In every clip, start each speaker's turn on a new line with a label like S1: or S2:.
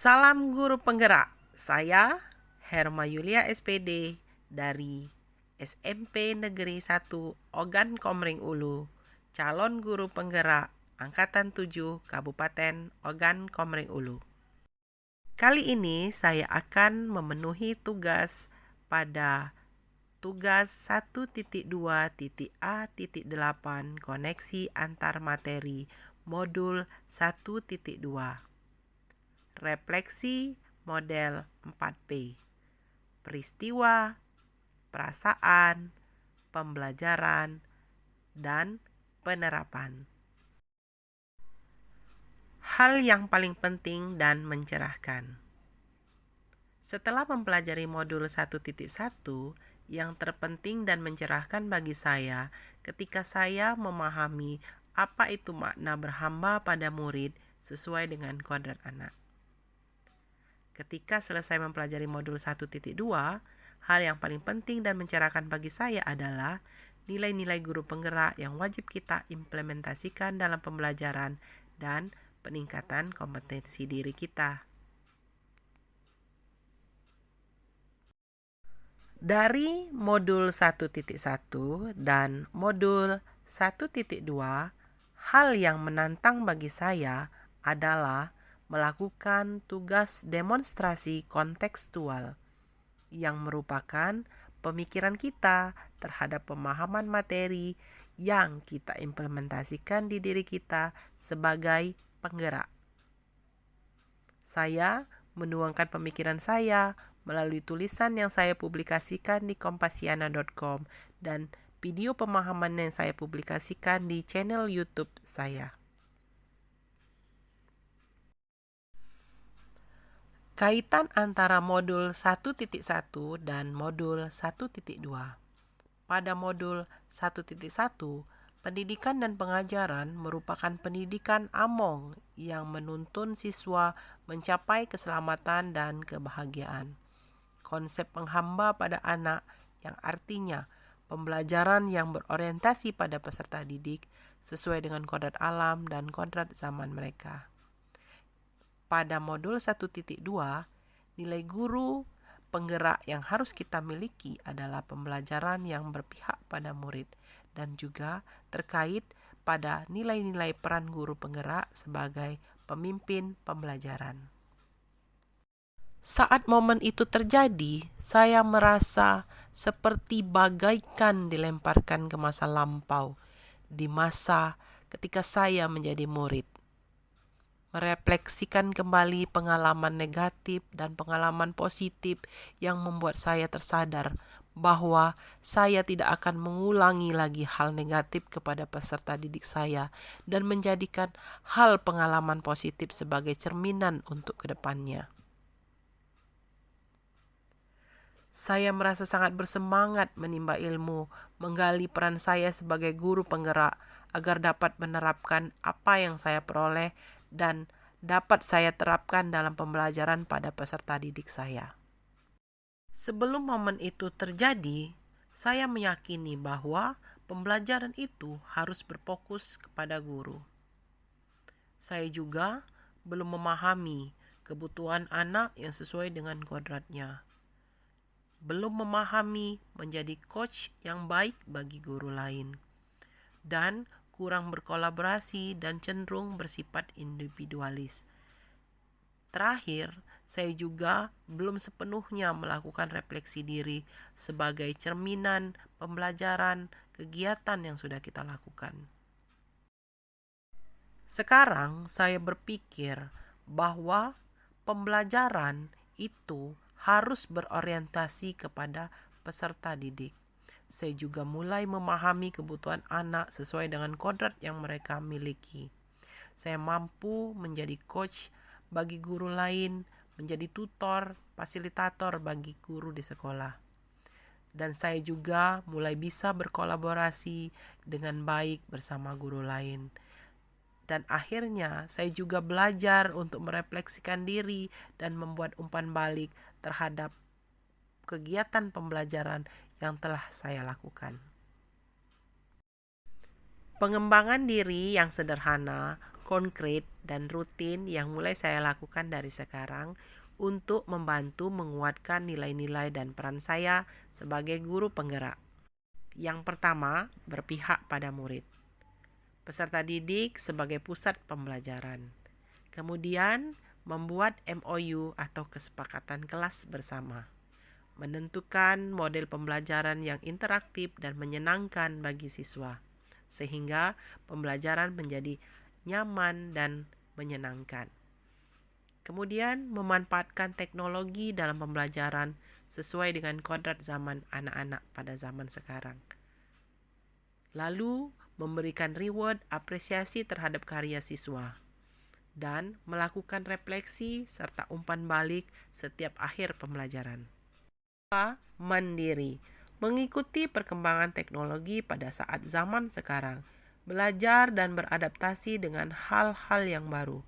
S1: Salam guru penggerak. Saya Herma Yulia SPD dari SMP Negeri 1 Ogan Komering Ulu, calon guru penggerak Angkatan 7 Kabupaten Ogan Komering Ulu. Kali ini saya akan memenuhi tugas pada tugas 1.2.A.8 koneksi antar materi modul 1.2. Refleksi model 4P. Peristiwa, perasaan, pembelajaran, dan penerapan. Hal yang paling penting dan mencerahkan. Setelah mempelajari modul 1.1, yang terpenting dan mencerahkan bagi saya ketika saya memahami apa itu makna berhamba pada murid sesuai dengan kodrat anak. Ketika selesai mempelajari modul 1.2, hal yang paling penting dan mencerahkan bagi saya adalah nilai-nilai guru penggerak yang wajib kita implementasikan dalam pembelajaran dan peningkatan kompetensi diri kita. Dari modul 1.1 dan modul 1.2, hal yang menantang bagi saya adalah melakukan tugas demonstrasi kontekstual yang merupakan pemikiran kita terhadap pemahaman materi yang kita implementasikan di diri kita sebagai penggerak. Saya menuangkan pemikiran saya melalui tulisan yang saya publikasikan di kompasiana.com dan video pemahaman yang saya publikasikan di channel YouTube saya. Kaitan antara modul 1.1 dan modul 1.2. Pada modul 1.1, pendidikan dan pengajaran merupakan pendidikan among yang menuntun siswa mencapai keselamatan dan kebahagiaan. Konsep penghamba pada anak yang artinya pembelajaran yang berorientasi pada peserta didik sesuai dengan kodrat alam dan kodrat zaman mereka. Pada modul 1.2, nilai guru penggerak yang harus kita miliki adalah pembelajaran yang berpihak pada murid dan juga terkait pada nilai-nilai peran guru penggerak sebagai pemimpin pembelajaran. Saat momen itu terjadi, saya merasa seperti bagaikan dilemparkan ke masa lampau, di masa ketika saya menjadi murid. Merefleksikan kembali pengalaman negatif dan pengalaman positif yang membuat saya tersadar bahwa saya tidak akan mengulangi lagi hal negatif kepada peserta didik saya dan menjadikan hal pengalaman positif sebagai cerminan untuk kedepannya. Saya merasa sangat bersemangat menimba ilmu, menggali peran saya sebagai guru penggerak agar dapat menerapkan apa yang saya peroleh dan dapat saya terapkan dalam pembelajaran pada peserta didik saya. Sebelum momen itu terjadi, saya meyakini bahwa pembelajaran itu harus berfokus kepada guru. Saya juga belum memahami kebutuhan anak yang sesuai dengan kodratnya. Belum memahami menjadi coach yang baik bagi guru lain. Dan kurang berkolaborasi dan cenderung bersifat individualis. Terakhir, saya juga belum sepenuhnya melakukan refleksi diri sebagai cerminan pembelajaran kegiatan yang sudah kita lakukan. Sekarang saya berpikir bahwa pembelajaran itu harus berorientasi kepada peserta didik. Saya juga mulai memahami kebutuhan anak sesuai dengan kodrat yang mereka miliki. Saya mampu menjadi coach bagi guru lain, menjadi tutor, fasilitator bagi guru di sekolah. Dan saya juga mulai bisa berkolaborasi dengan baik bersama guru lain. Dan akhirnya saya juga belajar untuk merefleksikan diri dan membuat umpan balik terhadap kegiatan pembelajaran yang telah saya lakukan. Pengembangan diri yang sederhana konkret dan rutin yang mulai saya lakukan dari sekarang untuk membantu menguatkan nilai-nilai dan peran saya sebagai guru penggerak. Yang pertama, berpihak pada murid. Peserta didik sebagai pusat pembelajaran. Kemudian, membuat MOU atau kesepakatan kelas bersama. Menentukan model pembelajaran yang interaktif dan menyenangkan bagi siswa, sehingga pembelajaran menjadi nyaman dan menyenangkan. Kemudian, memanfaatkan teknologi dalam pembelajaran sesuai dengan kodrat zaman anak-anak pada zaman sekarang. Lalu, memberikan reward apresiasi terhadap karya siswa, dan melakukan refleksi serta umpan balik setiap akhir pembelajaran. Mandiri, mengikuti perkembangan teknologi pada saat zaman sekarang, belajar dan beradaptasi dengan hal-hal yang baru,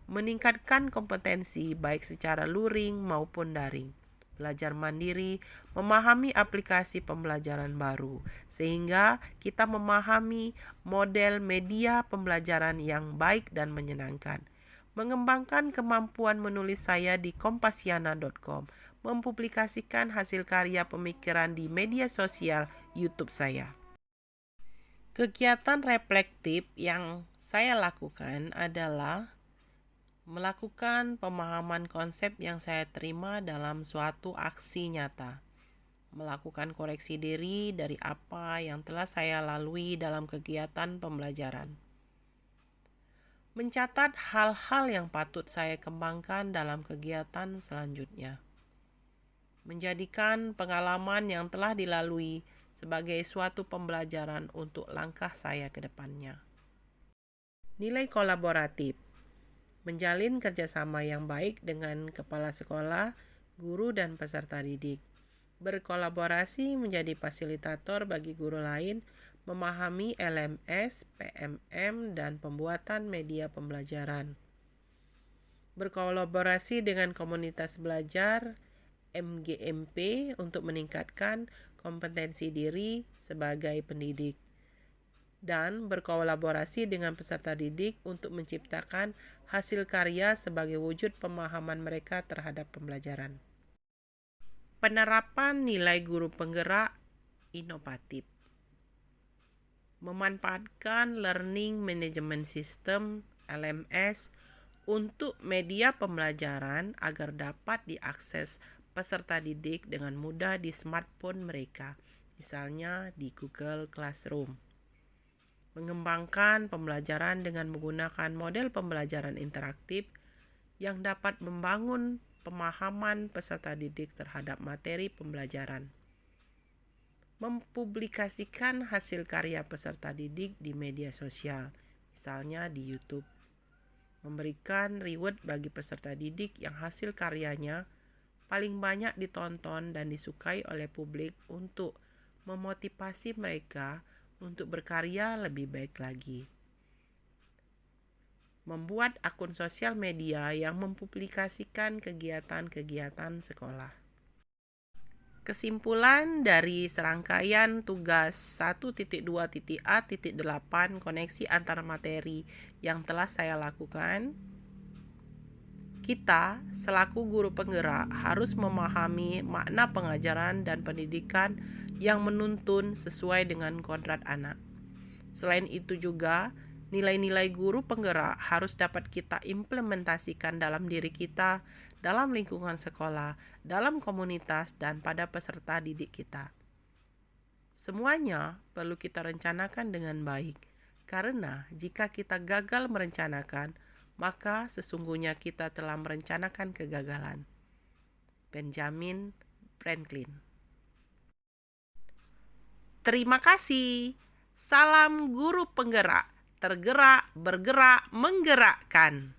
S1: meningkatkan kompetensi baik secara luring maupun daring. Belajar mandiri, memahami aplikasi pembelajaran baru, sehingga kita memahami model media pembelajaran yang baik dan menyenangkan. Mengembangkan kemampuan menulis saya di kompasiana.com, mempublikasikan hasil karya pemikiran di media sosial YouTube saya. Kegiatan reflektif yang saya lakukan adalah melakukan pemahaman konsep yang saya terima dalam suatu aksi nyata, melakukan koreksi diri dari apa yang telah saya lalui dalam kegiatan pembelajaran, mencatat hal-hal yang patut saya kembangkan dalam kegiatan selanjutnya, menjadikan pengalaman yang telah dilalui sebagai suatu pembelajaran untuk langkah saya ke depannya. Nilai kolaboratif, menjalin kerjasama yang baik dengan kepala sekolah, guru, dan peserta didik. Berkolaborasi menjadi fasilitator bagi guru lain, memahami LMS, PMM, dan pembuatan media pembelajaran. Berkolaborasi dengan komunitas belajar, MGMP, untuk meningkatkan kompetensi diri sebagai pendidik. Dan berkolaborasi dengan peserta didik untuk menciptakan hasil karya sebagai wujud pemahaman mereka terhadap pembelajaran. Penerapan nilai guru penggerak inovatif. Memanfaatkan Learning Management System (LMS) untuk media pembelajaran agar dapat diakses peserta didik dengan mudah di smartphone mereka, misalnya di Google Classroom. Mengembangkan pembelajaran dengan menggunakan model pembelajaran interaktif yang dapat membangun pemahaman peserta didik terhadap materi pembelajaran. Mempublikasikan hasil karya peserta didik di media sosial, misalnya di YouTube. Memberikan reward bagi peserta didik yang hasil karyanya paling banyak ditonton dan disukai oleh publik untuk memotivasi mereka untuk berkarya lebih baik lagi. Membuat akun sosial media yang mempublikasikan kegiatan-kegiatan sekolah. Kesimpulan dari serangkaian tugas 1.2.A.8 koneksi antar materi yang telah saya lakukan, kita selaku guru penggerak harus memahami makna pengajaran dan pendidikan yang menuntun sesuai dengan kodrat anak. Selain itu juga, nilai-nilai guru penggerak harus dapat kita implementasikan dalam diri kita, dalam lingkungan sekolah, dalam komunitas, dan pada peserta didik kita. Semuanya perlu kita rencanakan dengan baik, karena jika kita gagal merencanakan, maka sesungguhnya kita telah merencanakan kegagalan. Benjamin Franklin. Terima kasih. Salam guru penggerak, tergerak, bergerak, menggerakkan.